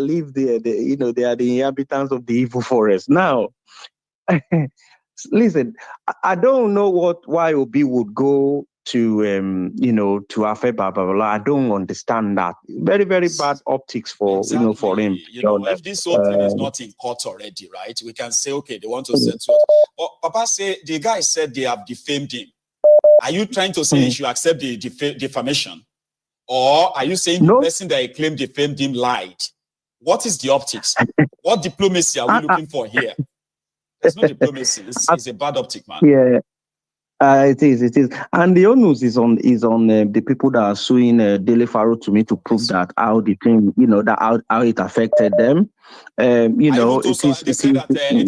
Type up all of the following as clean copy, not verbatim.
live there, they are the inhabitants of the evil forest. Now, listen, I don't know why Obi would go to to affect Babalola. I don't understand that. Very, very bad optics for him. Exactly. If this whole thing is not in court already, right? We can say, okay, they want to settle it. But Papa said the guy said they have defamed him. Are you trying to say he should accept the defamation? Or are you saying the person that he claimed defamed him lied? What is the optics? What diplomacy are we looking for here? There's no diplomacy. It's a bad optic, man. Yeah, it is. And the onus is on the people that are suing Dele Farotimi to prove that how the thing, that how it affected them. It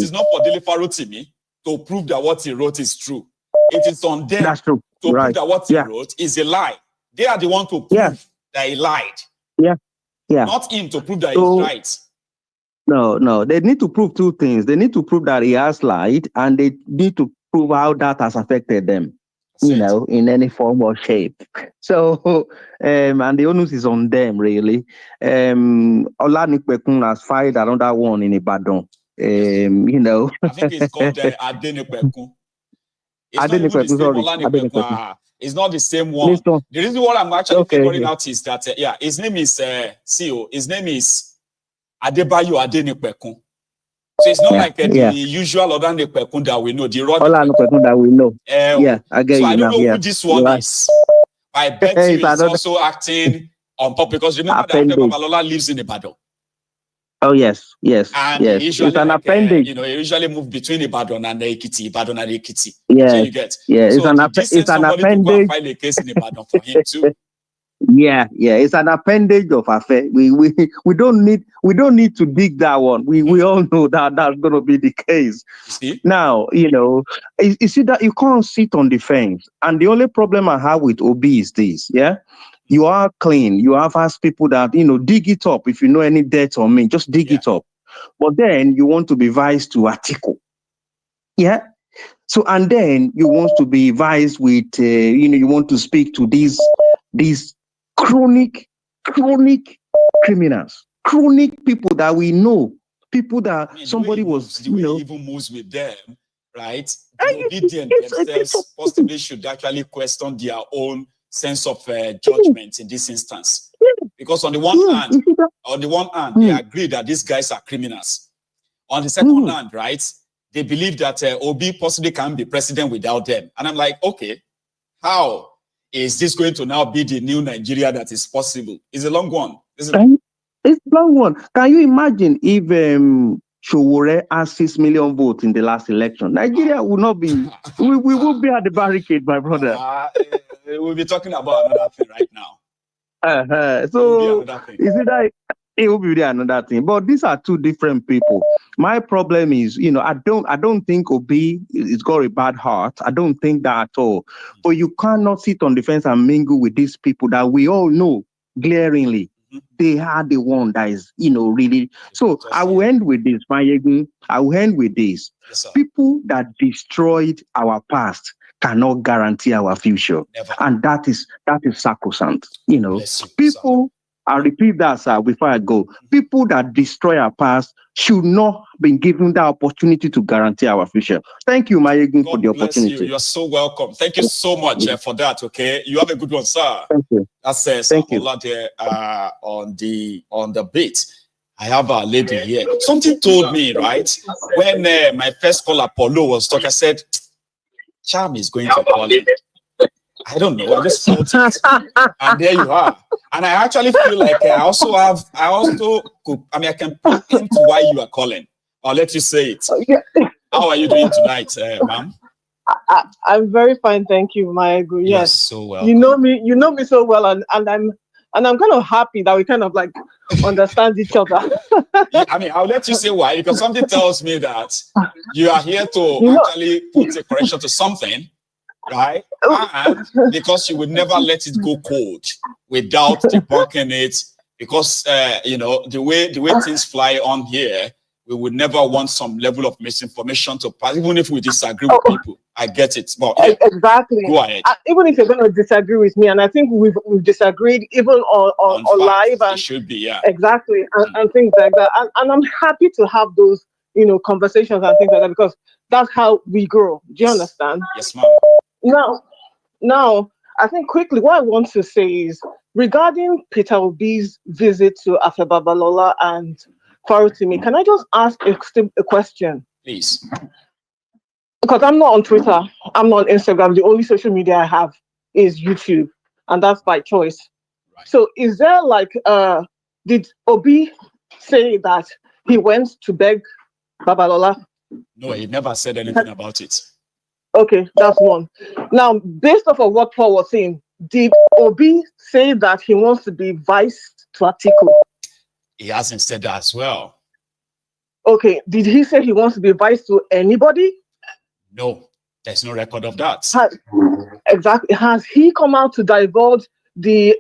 is not for Dele Farotimi to prove that what he wrote is true. It is on them to prove that what he wrote is a lie. They are the one to prove that he lied. Yeah. Not him to prove that he's right. No. They need to prove two things. They need to prove that he has lied, and they need to prove how that has affected them, in any form or shape. So, and the onus is on them, really. Olanikpekun has filed another one in Ibadan. I think it's called Adenipekun. It's not even the same Olanipekun. It's not the same one. The reason why I'm actually figuring out is that, his name is CEO. His name is Adebayo Adenipekun. So it's not like the usual Olanipekun that we know. The Olanipekun that we know. I get so I don't know who this one is. I bet you he's also acting on purpose, because remember that Babalola lives in Ibadan. Oh yes. And usually, it's an appendage. He usually move between Ibadan and Ekiti. Yeah, so you get. It's so an appendage. To go and file a case in Ibadan for him too. Yeah, it's an appendage of affair. We don't need to dig that one. We all know that that's going to be the case. See? Now, you see that you can't sit on the fence. And the only problem I have with Obi is this, you are clean. You have asked people that, dig it up. If you know any dirt on me, just dig it up. But then you want to be vice to Atiku. Yeah. So, and then you want to be vice with, you want to speak to these chronic criminals, chronic people that we know, people that somebody was, even moves with them, right? The obedient themselves possibly should actually question their own sense of judgment in this instance, because on the one hand, they agree that these guys are criminals. On the second hand, right, they believe that Obi possibly can't be president without them. And I'm like, okay, how is this going to now be the new Nigeria that is possible? It's a long one, isn't it? It's a long one. Can you imagine if Showore has 6 million votes in the last election? Nigeria will not be, we will be at the barricade, my brother. We'll be talking about another thing right now. So, is it that it will be another thing? But these are two different people. My problem is, I don't think Obi is got a bad heart. I don't think that at all. But you cannot sit on the fence and mingle with these people that we all know glaringly. They are the one that is, really. So I will end with this, Mayegun. I will end with this. Yes, people that destroyed our past cannot guarantee our future. Never. And that is sacrosanct. People, I'll repeat that, sir, before I go. People that destroy our past should not be given the opportunity to guarantee our future. Thank you, Mayegun, for the opportunity. You're so welcome. Thank you so much for that. Okay, you have a good one, sir. Thank you. That's Samola there on the beat. I have a lady here. Something told me, right, when my first caller Paulo was talking, I said, Charm is going to call him. I don't know. I just felt it. And there you are. And I actually feel like I can put into why you are calling. I'll let you say it. How are you doing tonight, ma'am? I'm very fine, thank you, Maegu. Yes, so well. You know me so well, and I'm kind of happy that we kind of like understand each other. I'll let you say why, because something tells me that you are here to actually put a correction to something. Right, and because you would never let it go cold without debunking it, because the way things fly on here, we would never want some level of misinformation to pass, even if we disagree with people. I get it. But yeah, exactly. Go ahead. Even if you're going to disagree with me, and I think we've disagreed even on live, and it should be, yeah. Exactly, and things like that. And I'm happy to have those, conversations and things like that, because that's how we grow. Do you understand? Yes, ma'am. Now, I think quickly what I want to say is regarding Peter Obi's visit to Babalola and Farotimi. Can I just ask a question? Please. Because I'm not on Twitter, I'm not on Instagram. The only social media I have is YouTube, and that's by choice. Right. So, is there did Obi say that he went to beg Babalola? No, he never said anything about it. Okay, that's one. Now, based off of what Paul was saying, did Obi say that he wants to be vice to Atiku? He hasn't said that as well. Okay, did he say he wants to be vice to anybody? No, there's no record of that. Exactly. Has he come out to divulge the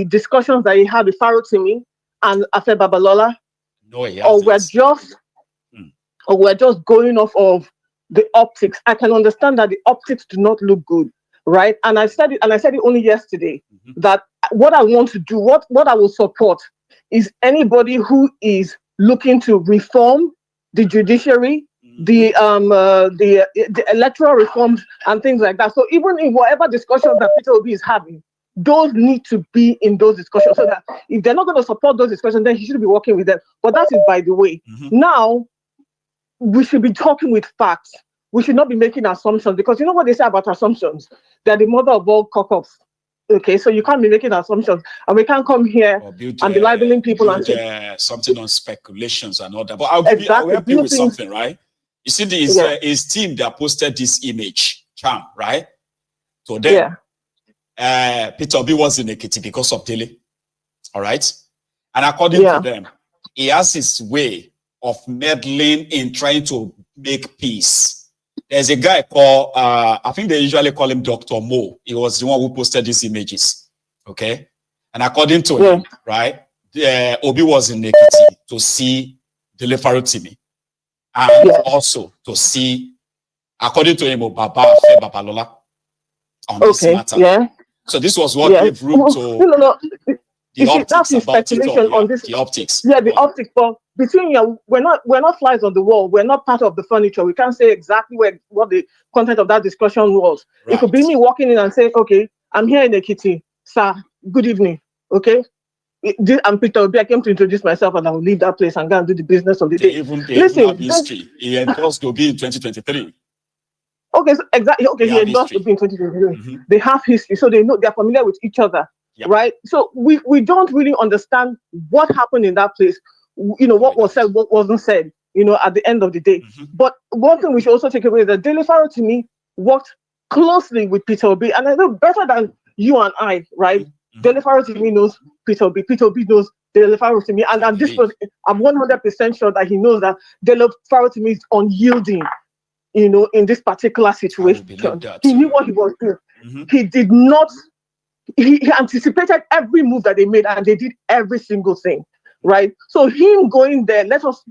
discussions that he had with Farotimi and Babalola? No, he hasn't. Or we're just going off of the optics. I can understand that the optics do not look good, right? And I said it only yesterday, that what I want to do, what I will support is anybody who is looking to reform the judiciary, the electoral reforms and things like that. So even in whatever discussions that Peter Obi is having, those need to be in those discussions, so that if they're not going to support those discussions, then he should be working with them. But that is by the way. Now, we should be talking with facts. We should not be making assumptions, because you know what they say about assumptions? They're the mother of all cock-ups. Okay, so you can't be making assumptions, and we can't come here and be labeling people and say something on speculations and all that. But I'll help you with something, right? You see, his team that posted this image, Cham, right? So then, Peter Obi was in Ekiti because of Dele, all right? And according to them, he has his way of meddling in trying to make peace. There's a guy called, I think they usually call him Dr. Mo. He was the one who posted these images, okay? And according to him, right, Obi was in Ekiti to see Dele Farotimi, and also to see, according to him, Babalola on this matter. So this was what gave room to the optics about it, on this. The optics. Yeah, the optics. But between we're not flies on the wall. We're not part of the furniture. We can't say exactly what the content of that discussion was. Right. It could be me walking in and saying, "Okay, I'm here in Ekiti, sir. Good evening." Okay. I'm Peter Obi. I came to introduce myself, and I will leave that place and go and do the business of the day. Listen, have history. He endorsed Obi in 2023. Okay, so exactly. Okay, he endorsed Obi in 2023. They have history, so they know, they're familiar with each other, right? So we don't really understand what happened in that place. What was said, what wasn't said. At the end of the day. But one thing we should also take away is that Dele Farotimi worked closely with Peter Obi, and I know better than you and I, right? Dele Farotimi knows Peter Obi. Peter Obi knows Dele Farotimi, and this was, I'm 100% sure that he knows that Dele Farotimi is unyielding, in this particular situation. He knew what he was doing. He did not. He anticipated every move that they made, and they did every single thing, right? So him going there, let us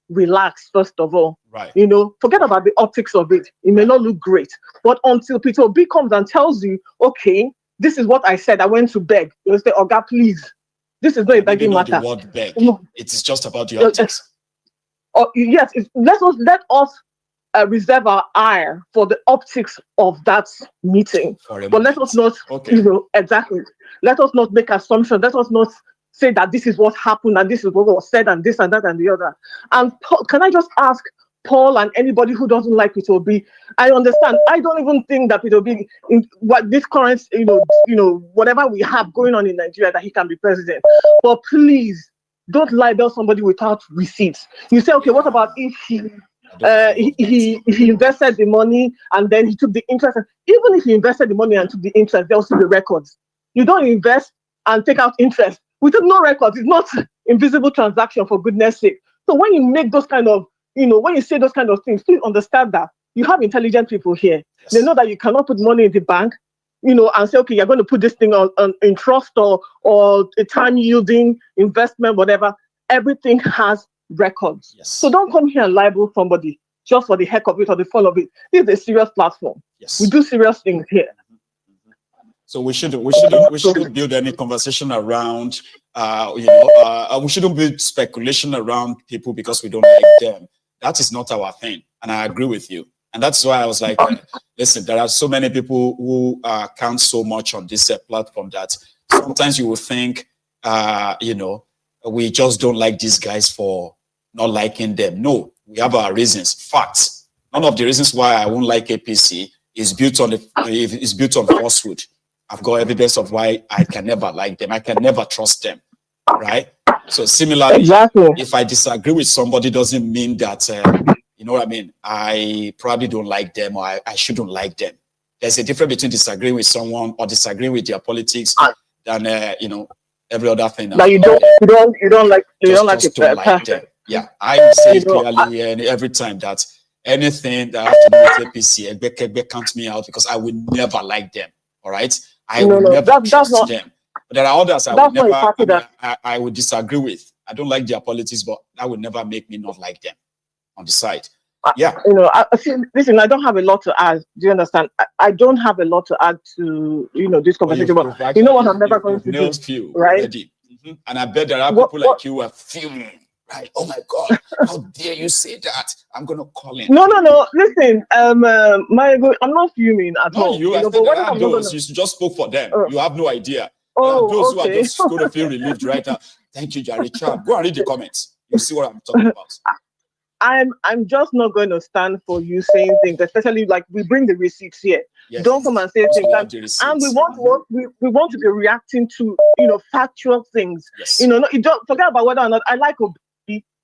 relax first of all. Right. Forget about the optics of it. It may not look great, but until Peter Obi comes and tells you, okay, this is what I said, I went to beg. You say, "Oh God, please, this is not a begging matter." The word beg. It is just about the optics. Yes, let us reserve our ire for the optics of that meeting. But let us not, exactly. Let us not make assumptions. Let us not say that this is what happened and this is what was said and this and that and the other. And can I just ask Paul and anybody who doesn't like Peter Obi? I understand. I don't even think that Peter Obi, in what this current, whatever we have going on in Nigeria, that he can be president. But please don't libel somebody without receipts. You say, okay, what about if he invested the money and then he took the interest? Even if he invested the money and took the interest, there'll still be records. You don't invest and take out interest. We took no records. It's not invisible transaction, for goodness sake. So when you make those kind of, when you say those kind of things, please understand that you have intelligent people here. Yes. They know that you cannot put money in the bank, and say, okay, you're going to put this thing in trust or a time yielding investment, whatever. Everything has records. Yes. So don't come here and libel somebody just for the heck of it or the fun of it. This is a serious platform. Yes. We do serious things here. So we shouldn't build any conversation around, we shouldn't build speculation around people because we don't like them. That is not our thing, and I agree with you. And that's why I was like, listen, there are so many people who count so much on this platform that sometimes you will think, we just don't like these guys for not liking them. No, we have our reasons. Facts. None of the reasons why I won't like APC is built on falsehood. I've got evidence of why I can never like them. I can never trust them, right? So similarly, exactly. If I disagree with somebody, doesn't mean that, you know what I mean? I probably don't like them, or I shouldn't like them. There's a difference between disagreeing with someone or disagreeing with their politics than, every other thing. That you don't like them. Yeah, I say it clearly and every time that anything that has to do with APC, Ebeke count me out because I will never like them. All right, I will never trust them. But there are others I would disagree with. I don't like their politics, but that would never make me not like them on the side. Yeah. Listen, I don't have a lot to add. Do you understand? I don't have a lot to add to, this conversation. But you know what I'm never going to do, right? Already. Mm-hmm. And I bet there are people like you who are fuming. Right? Oh my God! How dare you say that? I'm gonna call in. No. Listen, I'm not fuming at all. You, but what if I'm not gonna... You just spoke for them. You have no idea. Those who are just going to feel relieved right now. Thank you, Jerry. Go and read the comments. You see what I'm talking about. I'm just not going to stand for you saying things, especially like we bring the receipts here. Yes. Don't come and say things, and we want to be reacting to factual things. Yes. You don't forget about whether or not I like Obi.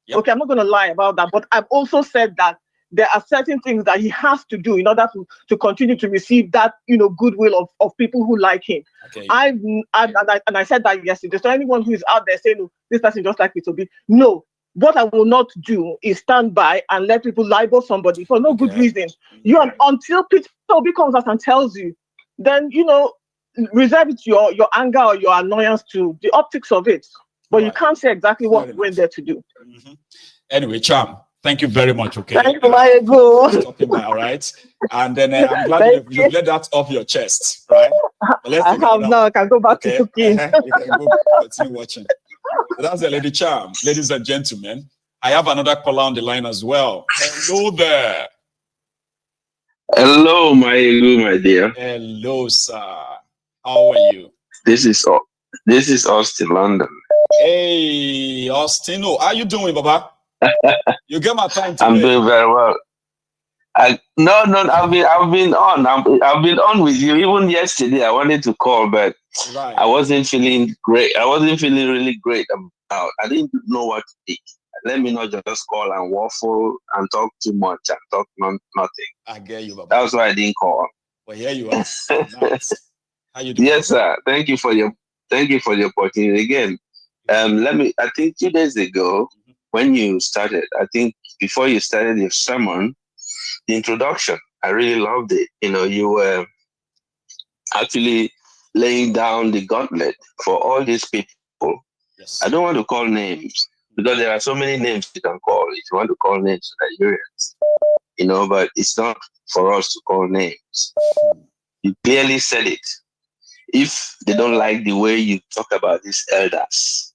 Yep. Okay, I'm not going to lie about that, but I've also said that there are certain things that he has to do in order to continue to receive that goodwill of people who like him. Okay. I said that yesterday. So anyone who is out there saying, this person just like Obi, no. What I will not do is stand by and let people libel somebody for no good reason. Until Peter Obi comes out and tells you, then reserve it your anger or your annoyance to the optics of it. But you can't say exactly what we went there to do. Mm-hmm. Anyway, Charm, thank you very much. Okay. Thank you, my ego. All right. And then I'm glad you've let that off your chest, right? I have now. I can go back to cooking. You can go continue watching. So that's the Lady Charm. Ladies and gentlemen, I have another caller on the line as well. Hello there. Hello, my ego, my dear. Hello, sir. How are you? This is Austin, London. Hey, Austin. How are you doing, Baba? You get my time today. I'm doing very well. No, I've been on. I've been on with you. Even yesterday, I wanted to call, but I wasn't feeling great. I wasn't feeling really great about. I didn't know what to think. Let me not just call and waffle and talk too much and talk nothing. I get you, Baba. That's why I didn't call. Well, here you are. Nice. How you doing? Yes, sir. Thank you for the opportunity again. I think 2 days ago when you started, I think before you started your sermon, the introduction, I really loved it. You were actually laying down the gauntlet for all these people. Yes. I don't want to call names because there are so many names you can call if you want to call names to Nigerians, but it's not for us to call names. You clearly said it. If they don't like the way you talk about these elders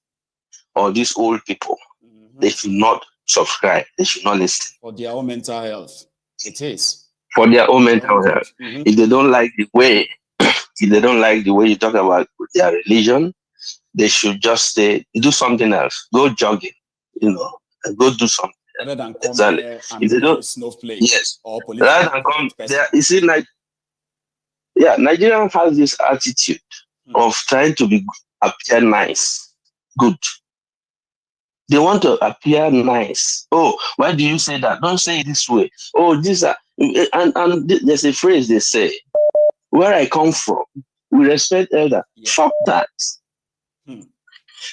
or these old people, they should not subscribe. They should not listen. For their own mental health. It is. For their own mental health. If they don't like the way, you talk about their religion, they should just do something else. Go jogging, go do something. Rather than come here and if they don't, snowflake. Yes. Or rather than come there, you see, Nigerian has this attitude of trying to appear nice, good. They want to appear nice. Oh, why do you say that? Don't say it this way. Oh, and there's a phrase they say, where I come from, we respect elder. Yeah. Fuck that.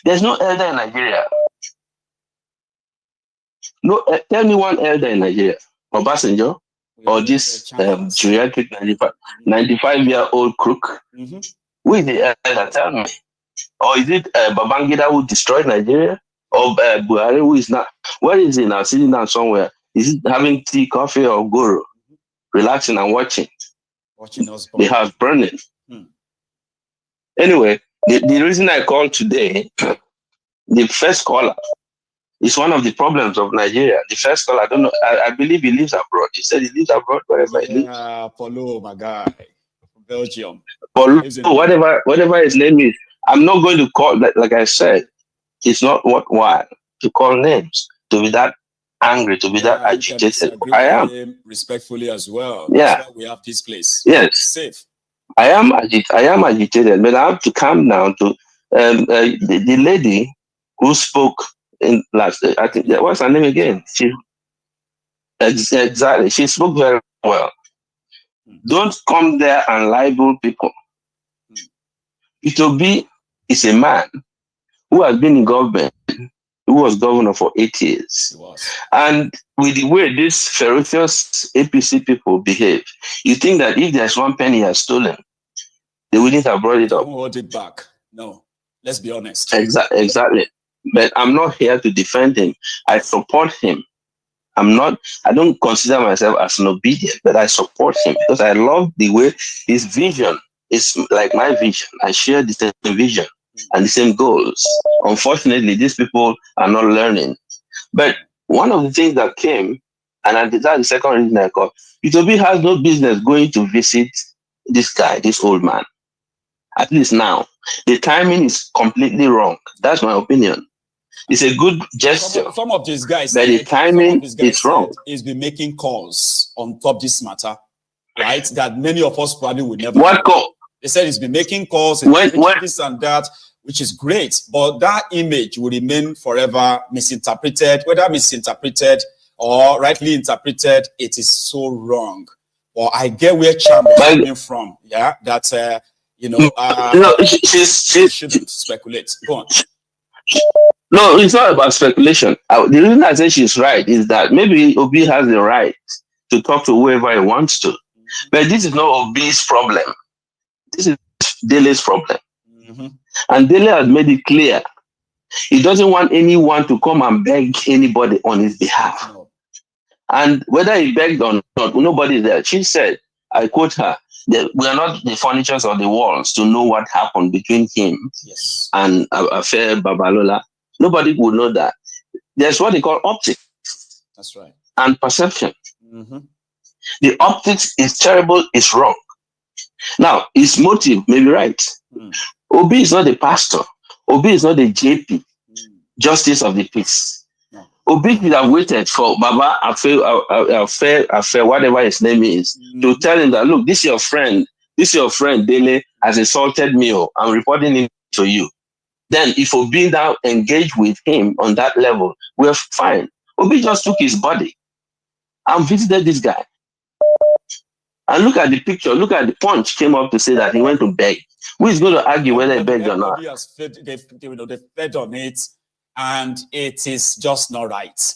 There's no elder in Nigeria. No, tell me one elder in Nigeria. Obasanjo, or this geriatric 95-year-old crook. Who is the elder? Tell me. Or is it Babangida who destroyed Nigeria? Or Buhari, who is not, where is he now? Sitting down somewhere. Is he having tea, coffee, or guru? Relaxing and watching. Watching us burn. The house burning. Anyway, the reason I called today, the first caller, is one of the problems of Nigeria. The first caller, I don't know, I believe he lives abroad. He said he lives abroad wherever he lives. Yeah, Paulo, my guy, from Belgium. Paulo, whatever his name is, I'm not going to call, like I said, it's not worthwhile to call names, to be that angry, to be that agitated. I am. Respectfully as well. Yeah. That's why we have this place. Yes. It's safe. I am agitated, but I have to calm down to the lady who spoke in last. I think what's her name again? Exactly. She spoke very well. Don't come there and libel people. Itobi is a man who has been in government, who was governor for 8 years. And with the way these ferocious APC people behave, you think that if there's one penny he has stolen, they wouldn't have brought it up. Hold it back. No, let's be honest. Exactly. But I'm not here to defend him. I support him. I don't consider myself as an obedient, but I support him because I love the way his vision is like my vision. I share the same vision and the same goals. Unfortunately, these people are not learning. But one of the things that came, and that's the second reason I called, Itobi has no business going to visit this guy, this old man. At least now. The timing is completely wrong. That's my opinion. It's a good gesture. Some of these guys, but the timing is wrong. He's been making calls on top this matter, right? That many of us probably would never. What call? They said he's been making calls, when this and that, which is great. But that image will remain forever misinterpreted, whether misinterpreted or rightly interpreted. It is so wrong. Well, I get where Cham is coming from. Yeah, that she shouldn't speculate. Go on. No, it's not about speculation. The reason I say she's right is that maybe Obi has the right to talk to whoever he wants to. But this is not Obi's problem. This is Dele's problem. And Dele has made it clear. He doesn't want anyone to come and beg anybody on his behalf. No. And whether he begged or not, nobody is there. She said, I quote her, that we are not the furnitures or the walls to know what happened between him and affair Babalola. Nobody would know that. There's what they call optics. That's right. And perception. The optics is terrible, it's wrong. Now, his motive may be right. Obi is not the pastor. Obi is not the JP, justice of the peace. No. Obi could have waited for Baba affair, whatever his name is, to tell him that, look, this is your friend Dele has insulted me. I'm reporting him to you. Then if Obi now engaged with him on that level, we're fine. Obi just took his body and visited this guy. And look at the picture, look at the Punch came up to say that he went to beg. Who is going to argue whether he begged or not? They fed on it, and it is just not right.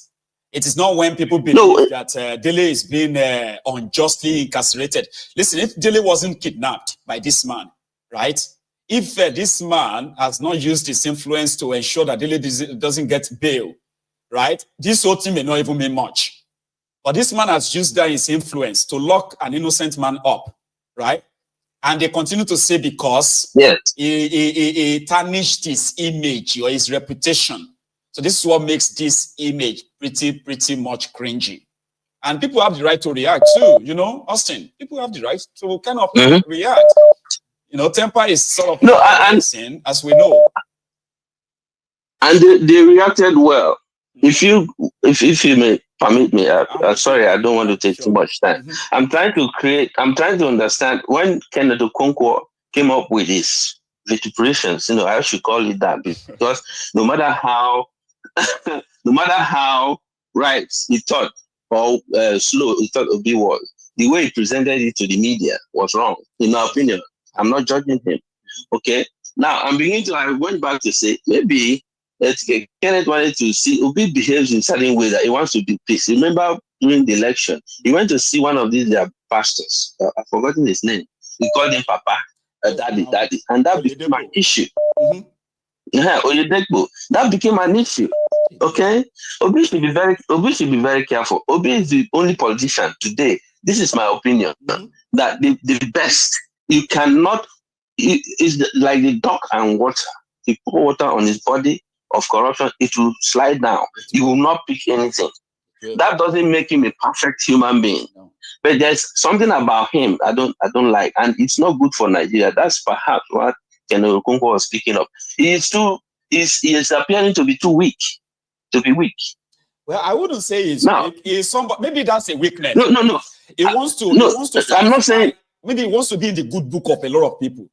It is not when people believe that Dele is being unjustly incarcerated. Listen, if Dele wasn't kidnapped by this man, right? If this man has not used his influence to ensure that Dele doesn't get bail, right? This whole thing may not even mean much. But this man has used that his influence to lock an innocent man up, right? And they continue to say because he tarnished his image or his reputation. So this is what makes this image pretty much cringy. And people have the right to react too, Austin. People have the right to kind of react. Temper is sort of sin, as we know. And they reacted well. If you may permit me, I'm sorry, I don't want to take too much time. I'm trying to understand when Kenneth Okonkwo came up with his vituperations, I should call it that, because no matter how right he thought or slow he thought Obi was, the way he presented it to the media was wrong, in my opinion. I'm not judging him. Okay. Now I went back to say maybe Kenneth wanted to see Obi behaves in a certain way that he wants to be peace. Remember during the election, he went to see one of these pastors. I've forgotten his name. He called him Papa, Daddy, and that became an issue. That became an issue. Okay, Obi should be very careful. Obi is the only politician today. This is my opinion. That the best you cannot is like the duck and water. You pour water on his body of corruption, it will slide down. You will not pick anything. That doesn't make him a perfect human being. No. But there's something about him I don't like, and it's not good for Nigeria. That's perhaps what General Okonkwo was speaking of. He is appearing to be too weak. To be weak. Well, I wouldn't say he's weak. He's somebody, maybe that's a weakness. No. He wants to. I'm not saying. Maybe he wants to be in the good book of a lot of people.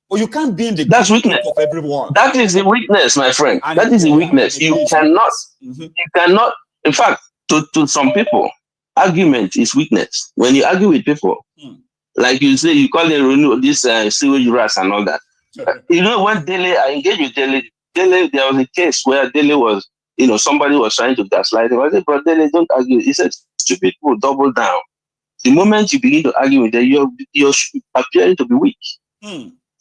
But you can't be in the good book of everyone. That is the weakness, my friend. And that is the weakness. You cannot. You cannot. In fact, to some people, argument is weakness. When you argue with people, like you say, you call it this sewage rats and all that. You know, when Dele, I engaged with Dele, there was a case where Dele was. Somebody was trying to gaslight him. I said, but then don't argue. He said, stupid people, double down. The moment you begin to argue with them, you're appearing to be weak.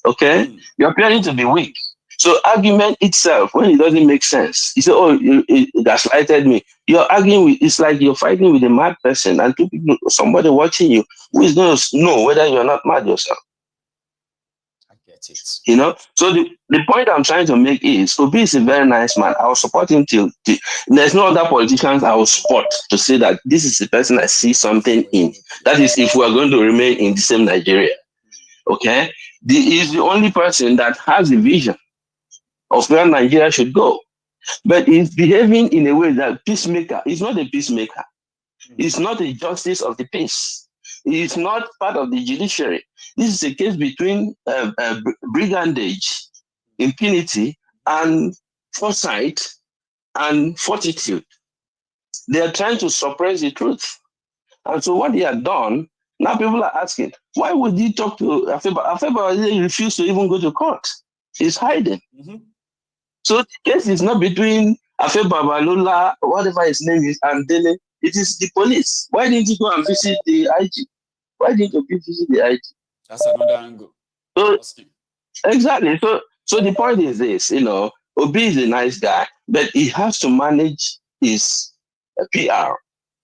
Okay? You're appearing to be weak. So argument itself, when it doesn't make sense, you say, oh, you gaslighted me. You're arguing with, it's like you're fighting with a mad person and two people, somebody watching you who is going to know whether you're not mad yourself. So the point I'm trying to make is Obi is a very nice man. I will support him till there's no other politicians I will support to say that this is the person I see something in. That is if we are going to remain in the same Nigeria. Okay? He's the only person that has a vision of where Nigeria should go. But he's behaving in a way that peacemaker. He's not a peacemaker. He's not a justice of the peace. He's not part of the judiciary. This is a case between brigandage, impunity, and foresight and fortitude. They are trying to suppress the truth. And so what he had done, now people are asking, why would he talk to Afeba? Afeba refused to even go to court. He's hiding. So the case is not between Afeba, Babalola, whatever his name is, and Dele. It is the police. Why didn't you go and visit the IG? Why didn't you visit the IG? That's another angle. So, exactly. So the point is this, Obi is a nice guy, but he has to manage his PR.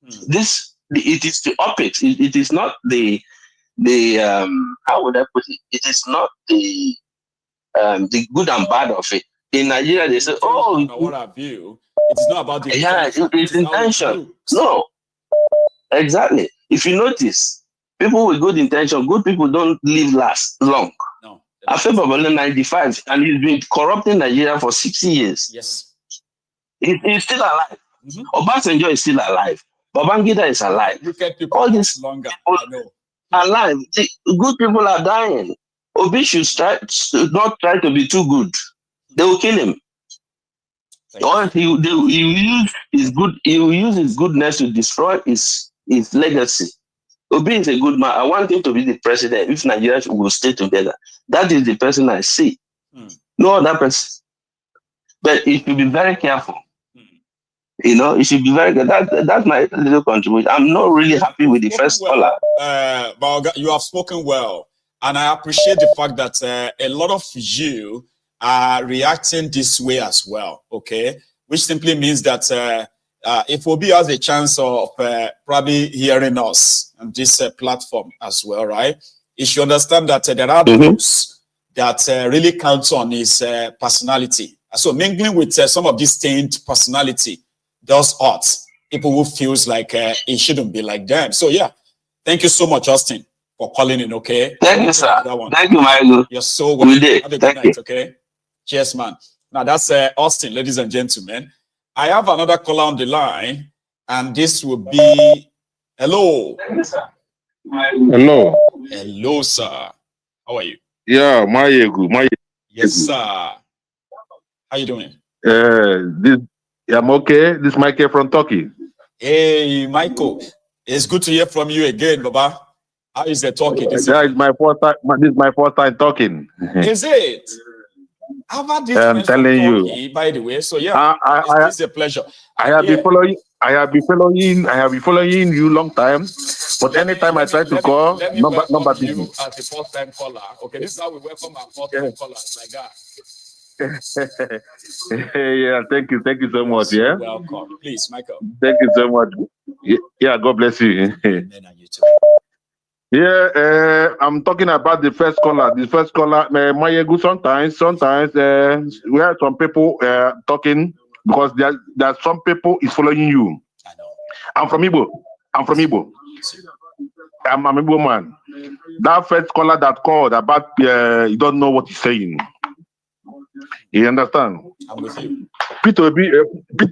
It is the optics. It is not the how would I put it? It is not the good and bad of it. In Nigeria, they say, "Oh, what have you?" It is not about the it's intention. No, exactly. If you notice, people with good intention, good people don't live long. No. After Babalola 95, and he's been corrupting Nigeria for 60 years. Yes. He's still alive. Obasanjo is still alive. Babangida is alive. All these longer. People alive. The good people are dying. Obi should not try to be too good. They will kill him. Or he will use his goodness to destroy his legacy. Obi is a good man. I want him to be the president if Nigeria will stay together. That is the person I see. No other person. But he should be very careful. He should be very good. That's my little contribution. I'm not really happy with the first caller. But you have spoken well. And I appreciate the fact that a lot of you are reacting this way as well, okay? Which simply means that if Obi has a chance of probably hearing us on this platform as well, right? He should understand that there are those that really counts on his personality. So mingling with some of this stained personality does hurt people who feels like it shouldn't be like them. So yeah, thank you so much, Justin, for calling in, okay? Thank you, sir. Thank you, Michael. You're so welcome. Have a good night, you. Okay? Cheers, man. Now that's Austin, ladies and gentlemen. I have another caller on the line, and this will be hello. Hello. Hello, sir. How are you? Yeah, Yes, sir. How you doing? I'm okay. This is Michael from Turkey. Hey, Michael. It's good to hear from you again, Baba. How is the talking? This is my first time. This is my first time talking. Is it? I've had this I'm telling you. By the way, so yeah, it's a pleasure. I have been following. I have been following you long time. But anytime I try to call, number you as the first time caller. Okay, this is how we welcome our first time callers like that. Yeah, thank you so much. So Yeah, welcome. Please, Michael. thank you so much. Yeah, God bless you. Amen, and you too. Yeah, I'm talking about the first caller. The first caller, Mayegu. Sometimes, we have some people talking because there's some people is following you. I know. I'm from Igbo. I'm an Igbo man. That first caller that called about you don't know what he's saying. You understand? I'm with you. Peter